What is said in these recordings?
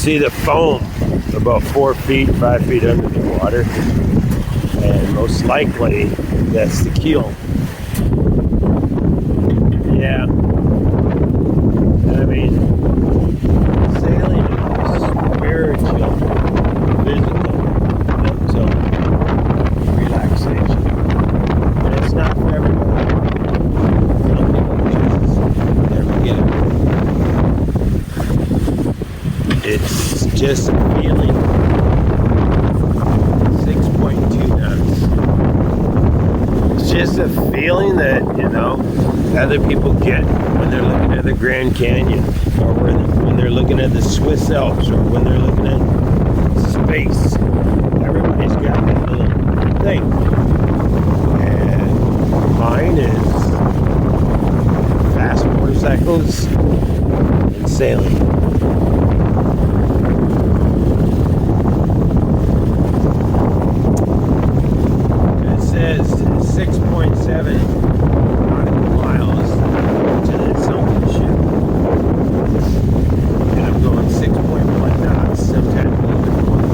see the foam about 4 feet, 5 feet under the water. And most likely that's the keel. Yeah. I mean, sailing is spiritual, physical, mental relaxation. But it's not for everybody. Some people just never get it. It's just a feeling. 6.2 knots. It's just a feeling that, other people get when they're looking at the Grand Canyon, or when they're looking at the Swiss Alps, or when they're looking at space. Everybody's got that little thing. And mine is fast motorcycles and sailing. It says 6.7 miles to the sunken ship. And I'm going 6.1 knots, sometimes a little bit more.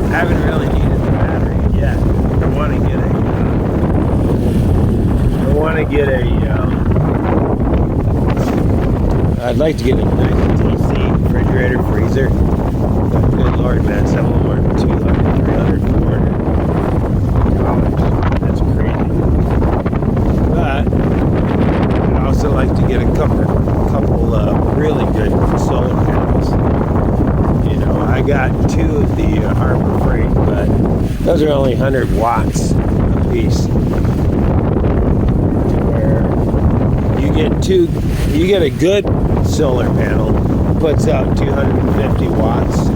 I haven't really needed the battery yet. I want to get I'd like to get a nice DC refrigerator, freezer. But good Lord, man, some of them are $200, $300, $400. That's crazy. But I'd also like to get a couple really good solar panels. I got 2 of the Harbor Freight, but those are only 100 watts a piece. Where you get a good solar panel, puts out 250 watts.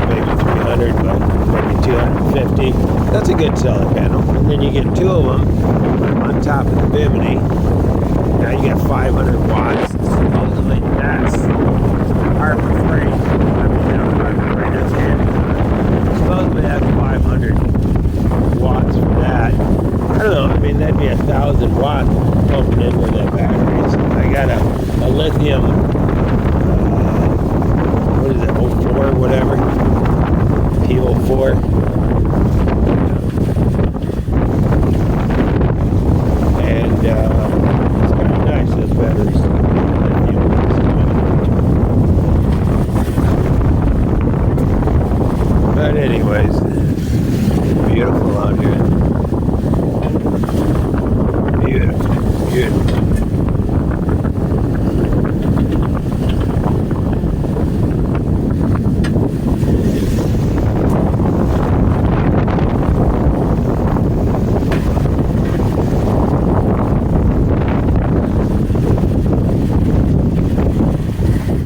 Maybe 300, but maybe 250. That's a good solar panel. And then you get 2 of them on top of the Bimini. Now you get 500 watts. Supposedly that's Harbor Freight. Harbor Freight is handy. Supposedly that's 500 watts for that. I don't know. That'd be 1,000 watts pumping into that battery. So I got a lithium, what is it, 04, whatever. P04. And it's kind of nice, those batteries. But anyways, beautiful out here. Beautiful, beautiful.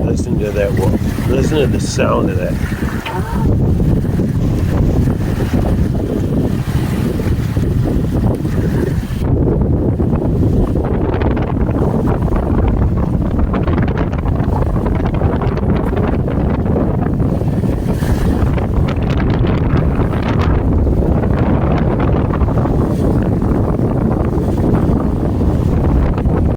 Listen to that. Listen to the sound of that.